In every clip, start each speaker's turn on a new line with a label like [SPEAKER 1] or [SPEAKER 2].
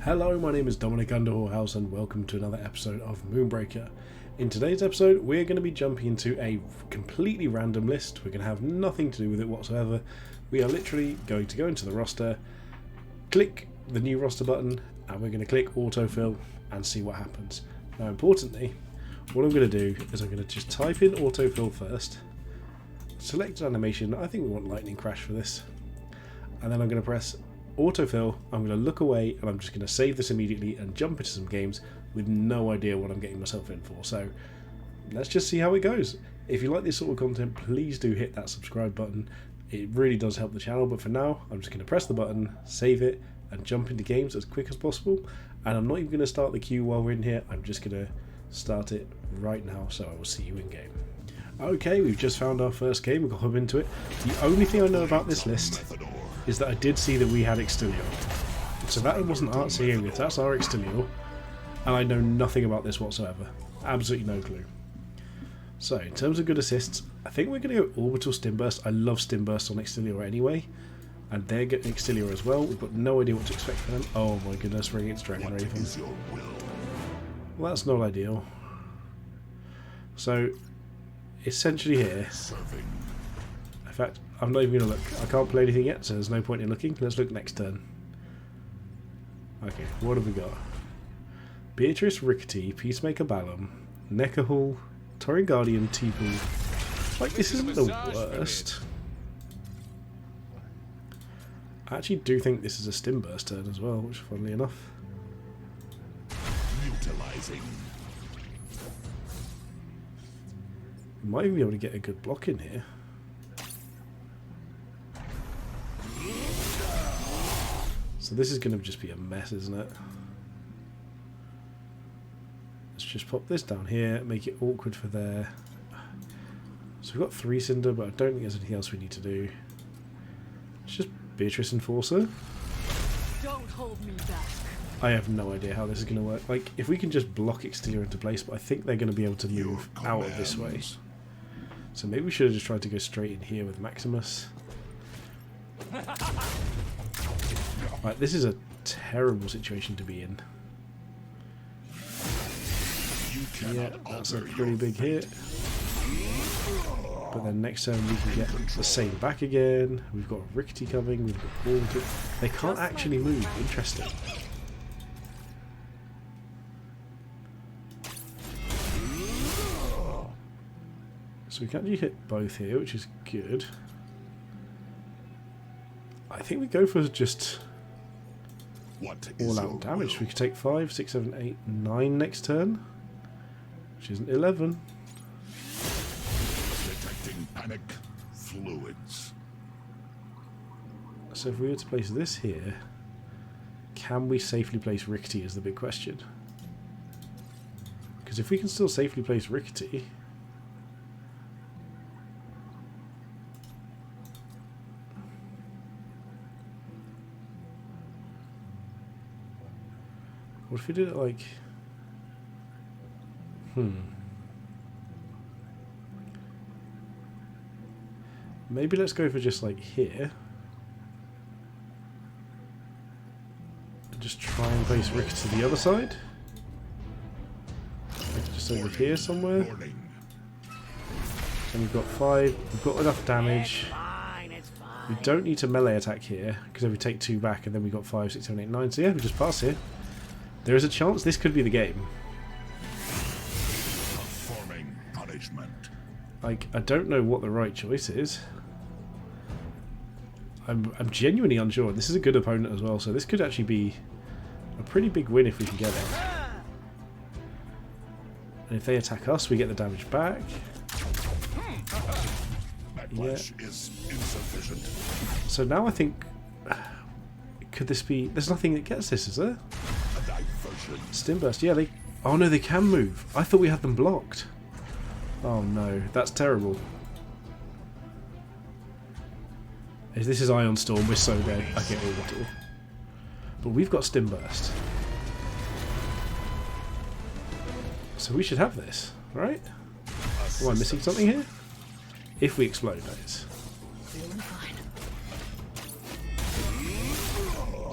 [SPEAKER 1] Hello, my name is Dominic Underhouse and welcome to another episode of Moonbreaker. In today's episode, we're going to be jumping into a completely random list. We're going to have nothing to do with it whatsoever. We are literally going to go into the roster, click the new roster button, and we're going to click autofill and see what happens. Now, importantly, what I'm going to do is I'm going to just type in autofill first, select an animation. I think we want lightning crash for this, and then I'm going to press autofill. I'm going to look away and I'm just going to save this immediately and jump into some games with no idea what I'm getting myself in for. So let's just see how it goes. If you like this sort of content, please do hit that subscribe button. It really does help the channel, but for now I'm just going to press the button, save it, and jump into games as quick as possible. And I'm not even going to start the queue while we're in here. I'm just going to start it right now, so I will see you in game. Okay, we've just found our first game. We'll hop into it. The only thing I know about this list is that I did see that we had Extilior. So that wasn't Art seeing it, that's our Extilior. And I know nothing about this whatsoever. Absolutely no clue. So, in terms of good assists, I think we're going to go Orbital Stim Burst. I love Stim Burst on Extilior anyway. And they're getting Extilior as well. We've got no idea what to expect from them. Oh my goodness, ring it's Dragon Raven. Well, that's not ideal. So, essentially here... In fact, I'm not even going to look. I can't play anything yet, so there's no point in looking. Let's look next turn. Okay, what have we got? Beatris, Rickety, Peacemaker Balam, Necahual, Torian Guardian, Tipu. Like, this isn't the worst. I actually do think this is a Stim Burst turn as well, which funnily enough. Utilizing. We might even be able to get a good block in here. So this is going to just be a mess, isn't it? Let's just pop this down here, make it awkward for there. So we've got 3 Cinder, but I don't think there's anything else we need to do. It's just Beatris Enforcer.
[SPEAKER 2] Don't hold me back.
[SPEAKER 1] I have no idea how this is going to work. Like, if we can just block Extilior into place, but I think they're going to be able to move out of this way. So maybe we should have just tried to go straight in here with Maximus. Right, this is a terrible situation to be in. Yeah, that's a pretty big hit. But then next turn we can get the same back again. We've got Rickety coming, we've got Haunted. They can't actually move. Interesting. So we can actually hit both here, which is good. I think we go for just all out damage. We could take 5, 6, 7, 8, 9 next turn, which isn't 11.
[SPEAKER 3] Detecting panic fluids.
[SPEAKER 1] So if we were to place this here, can we safely place Rickety is the big question. Because if we can still safely place Rickety, what if we did it like... Maybe let's go for just like here. And just try and place Rick to the other side. Like just over here somewhere. And we've got 5. We've got enough damage. We don't need to melee attack here, because then we take 2 back and then we've got 5, 6, 7, 8, 9. So yeah, we just pass here. There is a chance this could be the game.
[SPEAKER 3] Performing punishment.
[SPEAKER 1] Like, I don't know what the right choice is. I'm genuinely unsure. This is a good opponent as well, so this could actually be a pretty big win if we can get it. And if they attack us, we get the damage back. Yeah.
[SPEAKER 3] Is insufficient.
[SPEAKER 1] So now I think... Could this be... There's nothing that gets this, is there? Stim Burst, yeah, they... Oh no, they can move. I thought we had them blocked. Oh no, that's terrible. If this is Ion Storm, we're so dead. Okay, Orbital. But we've got Stim Burst. So we should have this, right? Am I missing something here? If we explode, that is.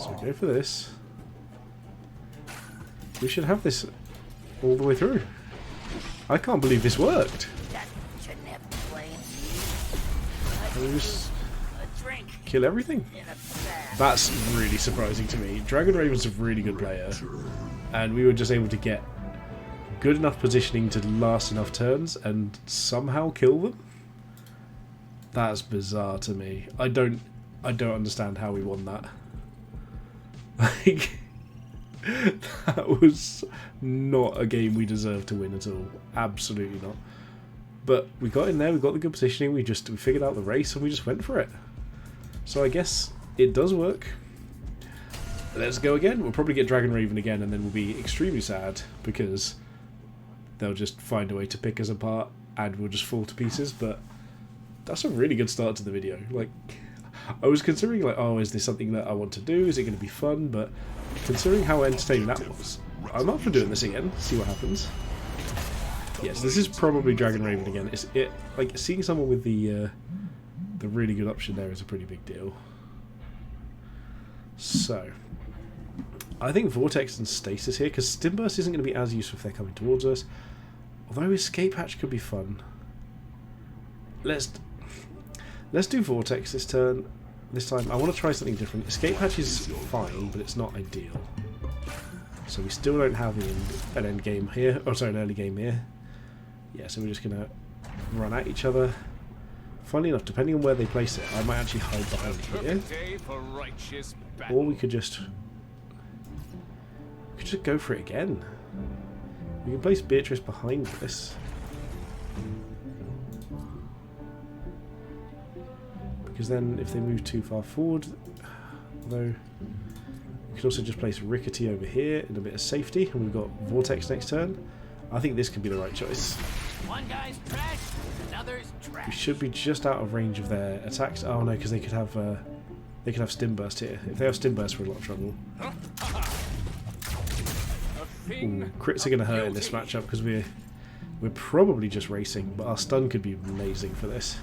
[SPEAKER 1] So go for this. We should have this all the way through. I can't believe this worked. And we just kill everything. That's really surprising to me. Dragon Raven's a really good player, and we were just able to get good enough positioning to last enough turns and somehow kill them. That's bizarre to me. I don't understand how we won that. Like, that was not a game we deserved to win at all. Absolutely not. But we got in there, we got the good positioning, we figured out the race and we just went for it. So I guess it does work. Let's go again. We'll probably get Dragon Raven again and then we'll be extremely sad because they'll just find a way to pick us apart and we'll just fall to pieces. But that's a really good start to the video. Like, I was considering, like, oh, is this something that I want to do? Is it going to be fun? But considering how entertaining that was, I'm up for doing this again. See what happens. Yes, this is probably Dragon Raven again. Like, seeing someone with the really good option there is a pretty big deal. So, I think Vortex and Stasis here, because Stim Burst isn't going to be as useful if they're coming towards us. Although Escape Hatch could be fun. Let's do Vortex this turn. This time, I want to try something different. Escape Hatch is fine, but it's not ideal. So we still don't have an end game here. Oh, sorry, an early game here. Yeah, so we're just going to run at each other. Funnily enough, depending on where they place it, I might actually hide behind here. Or we could just go for it again. We can place Beatris behind this. Because then if they move too far forward, although we could also just place Rickety over here in a bit of safety, and we've got Vortex next turn. I think this could be the right choice.
[SPEAKER 2] One guy's trash, another's trash.
[SPEAKER 1] We should be just out of range of their attacks. Oh no, because they could have Stim Burst here. If they have Stim Burst, we're in a lot of trouble. Ooh, crits are going to hurt in this matchup because we're probably just racing, but our stun could be amazing for this.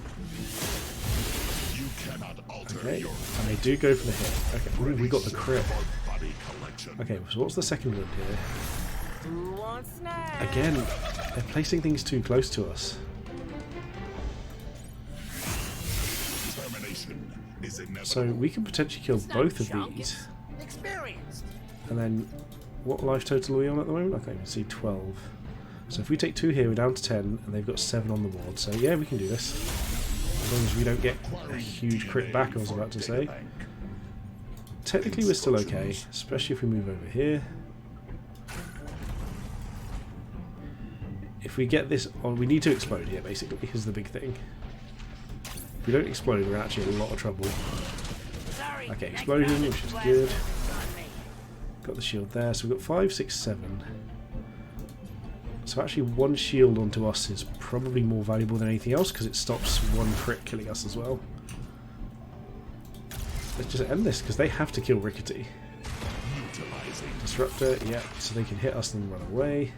[SPEAKER 1] Okay, and they do go for the hit. Okay, ooh, we got the crit. Okay, so what's the second one here? Again, they're placing things too close to us. So we can potentially kill both of these. And then, what life total are we on at the moment? I can't even see 12. So if we take 2 here, we're down to 10, and they've got 7 on the board. So yeah, we can do this. As long as we don't get a huge crit back, I was about to say. Technically we're still okay, especially if we move over here. If we get this on, we need to explode here, basically, is the big thing. If we don't explode, we're actually in a lot of trouble. Okay, explosion, which is good. Got the shield there, so we've got 5, 6, 7. So actually 1 shield onto us is probably more valuable than anything else because it stops 1 crit killing us as well. Let's just end this because they have to kill Rickety. Disruptor, yeah, so they can hit us and run away.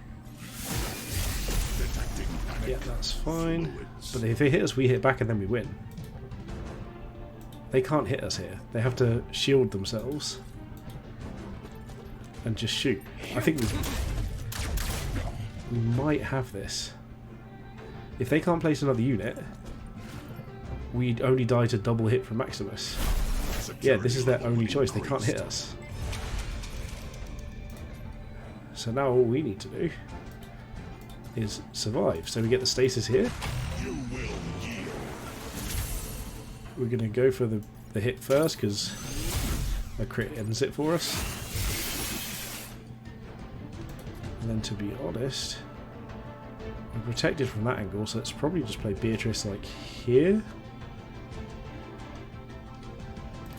[SPEAKER 1] Yeah, that's fine. But if they hit us, we hit back and then we win. They can't hit us here. They have to shield themselves and just shoot. I think we might have this. If they can't place another unit, we'd only die to double hit from Maximus. Yeah, this is their only choice. They can't hit us. So now all we need to do is survive. So we get the stasis here. We're going to go for the hit first because a crit ends it for us. And then to be honest, we're protected from that angle, so let's probably just play Beatris like here.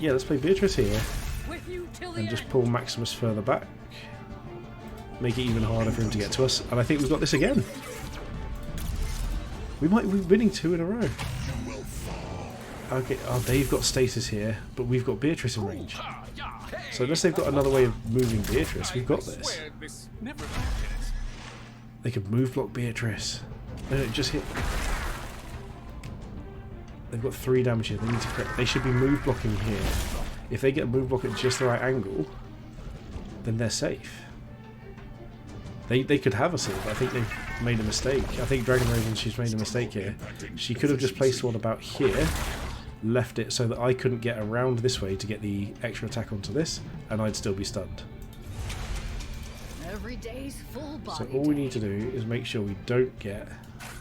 [SPEAKER 1] Yeah, let's play Beatris here and just pull Maximus further back. Make it even harder for him to get to us. And I think we've got this again. We might be winning 2 in a row. Okay, oh, they've got stasis here, but we've got Beatris in range. So unless they've got another way of moving Beatris, we've got this. They could move block Beatris. No, just hit. They've got 3 damage here. They need to crit. They should be move blocking here. If they get a move block at just the right angle, then they're safe. They could have a seal, but I think they've made a mistake. I think Dragon Raven, she's made a mistake here. She could have just placed one about here, left it so that I couldn't get around this way to get the extra attack onto this, and I'd still be stunned.
[SPEAKER 4] Every day's full body
[SPEAKER 1] So all we need to do is make sure we don't get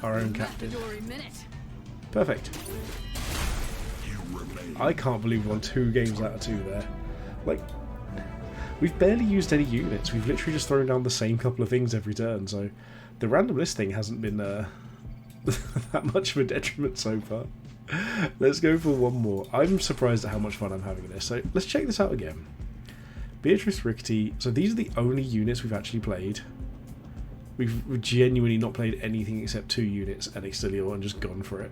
[SPEAKER 1] our own captain. Perfect. I can't believe we won 2 games out of 2 there. Like, we've barely used any units. We've literally just thrown down the same couple of things every turn. So the random list thing hasn't been that much of a detriment so far. Let's go for one more. I'm surprised at how much fun I'm having in this. So let's check this out again. Beatris, Rickety. So these are the only units we've actually played. We've genuinely not played anything except 2 units and Extilior and just gone for it.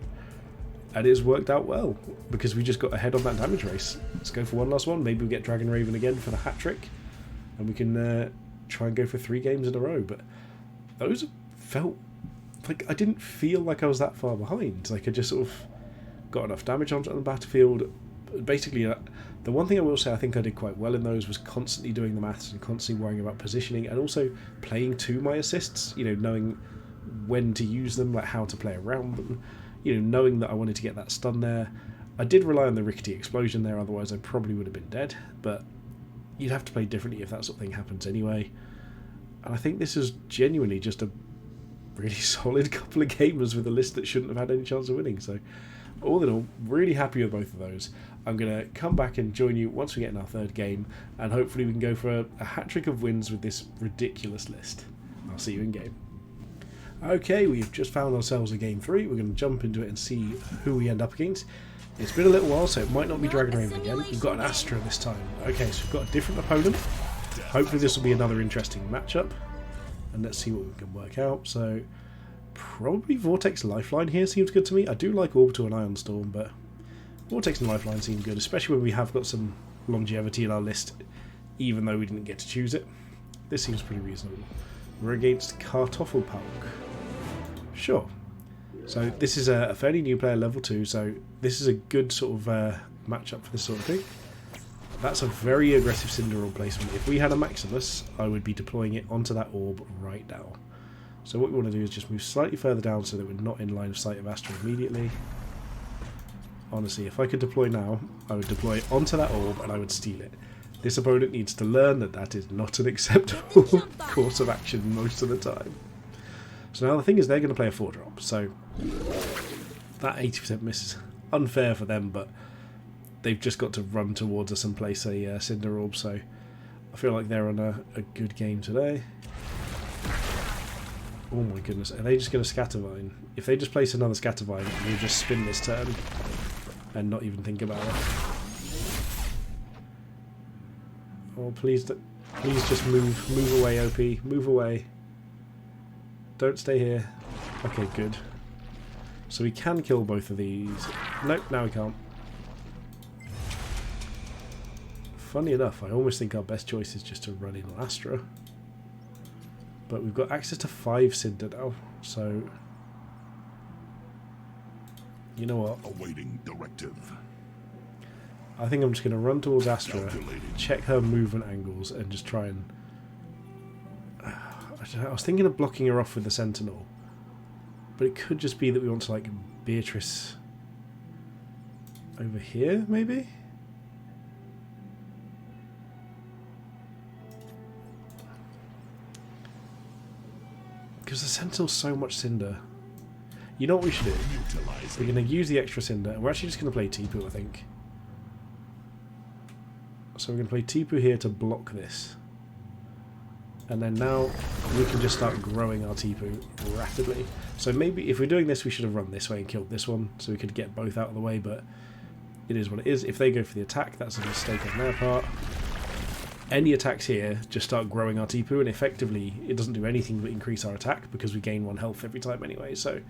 [SPEAKER 1] And it's worked out well, because we just got ahead on that damage race. Let's go for one last one. Maybe we'll get Dragon Raven again for the hat trick. And we can try and go for 3 games in a row. But those felt like I didn't feel like I was that far behind. Like I just sort of got enough damage onto the battlefield. Basically, the one thing I will say I think I did quite well in those was constantly doing the maths and constantly worrying about positioning, and also playing to my assists, you know, knowing when to use them, like how to play around them, you know, knowing that I wanted to get that stun there. I did rely on the Rickety explosion there, otherwise I probably would have been dead, but you'd have to play differently if that sort of thing happens anyway. And I think this is genuinely just a really solid couple of gamers with a list that shouldn't have had any chance of winning. So all in all, really happy with both of those. I'm going to come back and join you once we get in our 3rd game, and hopefully we can go for a hat-trick of wins with this ridiculous list. I'll see you in game. Okay, we've just found ourselves a game 3. We're going to jump into it and see who we end up against. It's been a little while, so it might not be Dragon Raven again. We've got an Astra this time. Okay, so we've got a different opponent. Hopefully this will be another interesting matchup, and let's see what we can work out. So probably Vortex Lifeline here seems good to me. I do like Orbital and Ion Storm, but Vortex and Lifeline seem good, especially when we have got some longevity in our list, even though we didn't get to choose it. This seems pretty reasonable. We're against Kartoffelpalk. Sure. So this is a fairly new player, level 2, so this is a good sort of matchup for this sort of thing. That's a very aggressive Cinderall placement. If we had a Maximus, I would be deploying it onto that orb right now. So what we want to do is just move slightly further down so that we're not in line of sight of Astra immediately. Honestly, if I could deploy now, I would deploy it onto that orb and I would steal it. This opponent needs to learn that that is not an acceptable course of action most of the time. So now the thing is, they're going to play a 4-drop, so that 80% miss is unfair for them, but they've just got to run towards us and place a Cinder Orb, so I feel like they're on a good game today. Oh my goodness, are they just going to Scattervine? If they just place another Scattervine, we'll just spin this turn and not even think about it. Oh, please just move away, OP, move away. Don't stay here. Okay, good. So we can kill both of these. Nope, now we can't. Funny enough, I almost think our best choice is just to run in on Astra. But we've got access to 5 Cinder now, so you know what?
[SPEAKER 3] Awaiting directive.
[SPEAKER 1] I think I'm just going to run towards Astra, check her movement angles, and just try and... I was thinking of blocking her off with the Sentinel, but it could just be that we want to, like, Beatris over here, maybe? Because the Sentinel's so much Cinder. You know what we should do? We're going to use the extra Cinder, and we're actually just going to play Tipu, I think. So we're going to play Tipu here to block this. And then now we can just start growing our Tipu rapidly. So maybe if we're doing this, we should have run this way and killed this one, so we could get both out of the way, but it is what it is. If they go for the attack, that's a mistake on their part. Any attacks here just start growing our Tipu, and effectively it doesn't do anything but increase our attack because we gain 1 health every time anyway, so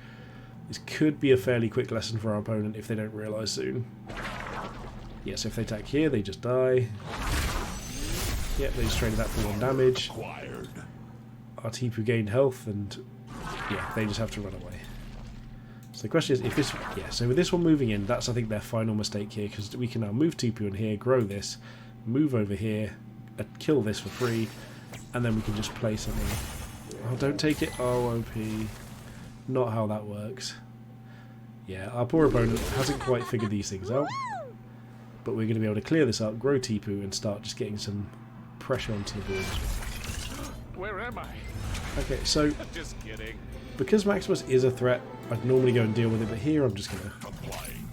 [SPEAKER 1] this could be a fairly quick lesson for our opponent if they don't realise soon. Yes, if they attack here, they just die. Yep, they just traded that for 1 damage. Our Tipu gained health, and yeah, they just have to run away. So the question is, if this... Yeah, so with this one moving in, that's I think their final mistake here, because we can now move Tipu in here, grow this, move over here, kill this for free, and then we can just play something Oh, don't take it. Oh, OP. Not how that works. Yeah, our poor opponent hasn't quite figured these things out. But we're going to be able to clear this up, grow Tipu, and start just getting some pressure onto the board.
[SPEAKER 4] Where am I?
[SPEAKER 1] Okay, so
[SPEAKER 4] Just kidding.
[SPEAKER 1] because Maximus is a threat, I'd normally go and deal with it, but here I'm just going to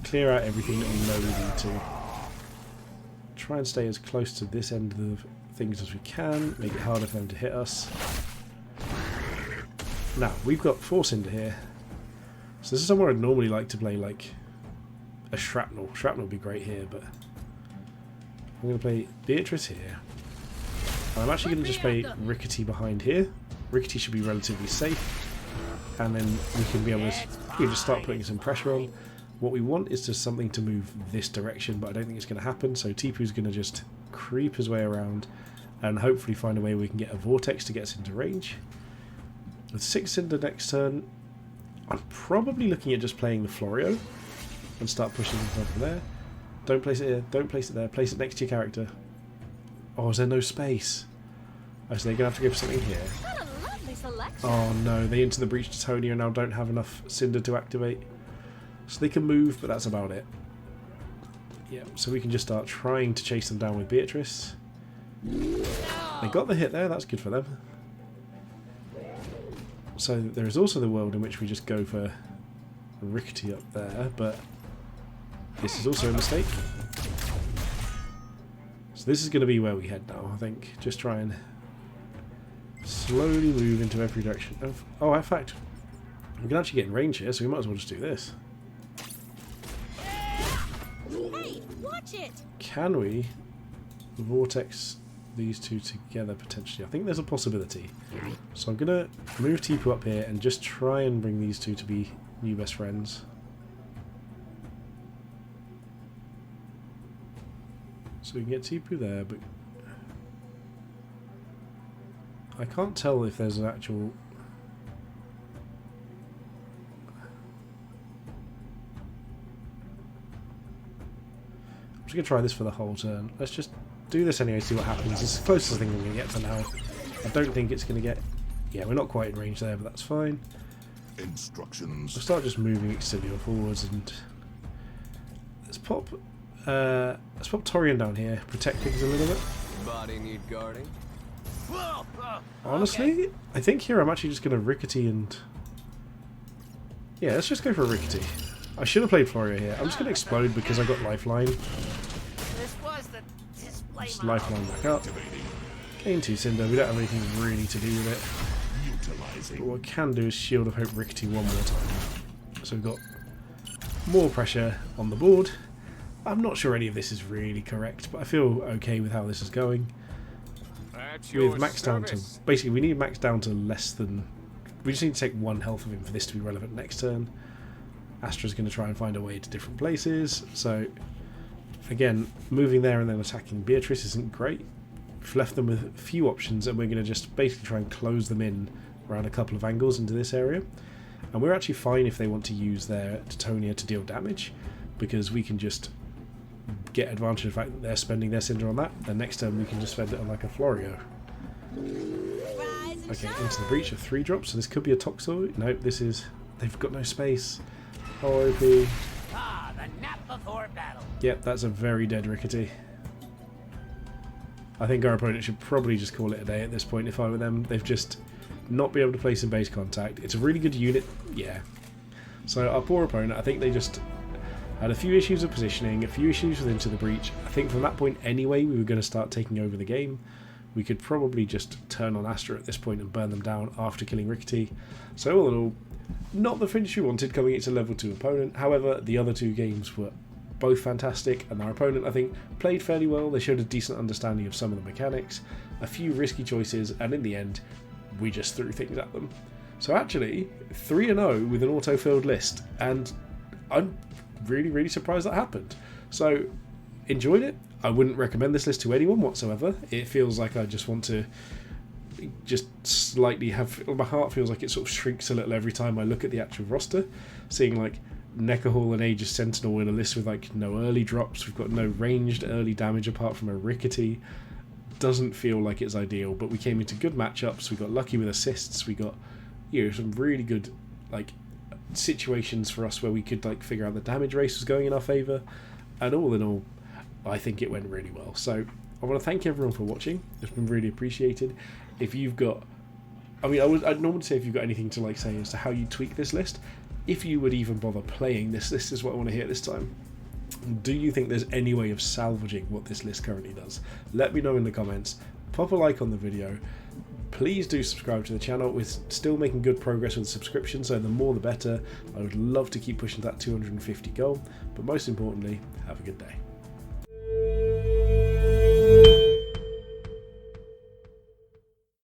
[SPEAKER 1] clear out everything that we know we need to. Try and stay as close to this end of the things as we can, make it harder for them to hit us. Now, we've got Force Cinder here. So this is somewhere I'd normally like to play like a Shrapnel. Shrapnel would be great here, but I'm going to play Beatris here. I'm actually going to just play Rickety behind here. Rickety should be relatively safe. And then we can be able to just start putting some pressure on. What we want is just something to move this direction, but I don't think it's going to happen. So Tipu's going to just creep his way around and hopefully find a way we can get a Vortex to get us into range. With 6 Cinder next turn, I'm probably looking at just playing the Florio and start pushing him from there. Don't place it here, don't place it there, place it next to your character. Oh, is there no space? Oh, so they're going to have to go for something here.
[SPEAKER 5] What a lovely selection.
[SPEAKER 1] Oh no, they into the breach to Tony and now don't have enough Cinder to activate. So they can move, but that's about it. Yeah, so we can just start trying to chase them down with Beatris. They got the hit there, that's good for them. So there is also the world in which we just go for Rickety up there, but this is also a mistake. So this is going to be where we head now, I think. Just try and slowly move into every direction. Oh, in fact, we can actually get in range here, so we might as well just do this.
[SPEAKER 5] Hey, watch it.
[SPEAKER 1] Can we Vortex these two together potentially? I think there's a possibility. So I'm going to move Tipu up here and just try and bring these two to be new best friends. So we can get Tipu there, but I can't tell if there's an actual... I'm just going to try this for the whole turn. Let's just do this anyway, see what happens. It's the closest thing we're going to get for now. I don't think it's going to get... Yeah, we're not quite in range there, but that's fine.
[SPEAKER 3] Instructions.
[SPEAKER 1] We'll start just moving Extilior forwards and... Let's pop Torian down here, protect things a little bit.
[SPEAKER 6] Body need guarding.
[SPEAKER 1] Honestly, I think here I'm actually just going to Rickety and... Yeah, let's just go for Rickety. I should have played Florio here. I'm just going to explode because I got Lifeline.
[SPEAKER 2] This was the display
[SPEAKER 1] Just
[SPEAKER 2] model.
[SPEAKER 1] Lifeline back up. Gain 2 Cinder. We don't have anything really to do with it. But what we can do is Shield of Hope Rickety one more time. So we've got more pressure on the board. I'm not sure any of this is really correct, but I feel okay with how this is going. With max down to... Basically, we need max down to less than... We just need to take 1 health of him for this to be relevant next turn. Astra's going to try and find a way to different places. So, again, moving there and then attacking Beatris isn't great. We've left them with a few options, and we're going to just basically try and close them in around a couple of angles into this area. And we're actually fine if they want to use their Titonia to deal damage, because we can just get advantage of the fact that they're spending their Cinder on that. And next turn we can just spend it on like a Florio. Okay, into the breach of 3 drops, so this could be a Toxoid. Nope, this is... They've got no space. Oh, OP.
[SPEAKER 2] Ah, the nap before battle.
[SPEAKER 1] Yep, that's a very dead Rickety. I think our opponent should probably just call it a day at this point if I were them. They've just not been able to place in base contact. It's a really good unit, yeah. So our poor opponent, I think they just had a few issues of positioning, a few issues with Into the Breach. I think from that point anyway, we were going to start taking over the game. We could probably just turn on Astra at this point and burn them down after killing Rickety. So all in all, not the finish we wanted coming against a level 2 opponent. However, the other 2 games were both fantastic, and our opponent, I think, played fairly well. They showed a decent understanding of some of the mechanics, a few risky choices, and in the end, we just threw things at them. So actually, 3-0 with an auto-filled list, and I'm really, really surprised that happened. So, enjoyed it. I wouldn't recommend this list to anyone whatsoever. It feels like I just want to just slightly have... My heart feels like it sort of shrinks a little every time I look at the actual roster, seeing like Necahual and Aegys Sentinel in a list with like no early drops. We've got no ranged early damage apart from a Rickety. doesn't feel like it's ideal, but we came into good matchups. We got lucky with assists. We got, you know, some really good like situations for us where we could like figure out the damage race was going in our favour, and all in all, I think it went really well. So I want to thank everyone for watching. It's been really appreciated. If you've got, I mean, I'd normally say if you've got anything to like say as to how you tweak this list, if you would even bother playing this is what I want to hear this time. Do you think there's any way of salvaging what this list currently does? Let me know in the comments. Pop a like on the video. Please do subscribe to the channel. We're still making good progress with the subscription, so the more the better. I would love to keep pushing that 250 goal, but most importantly, have a good day.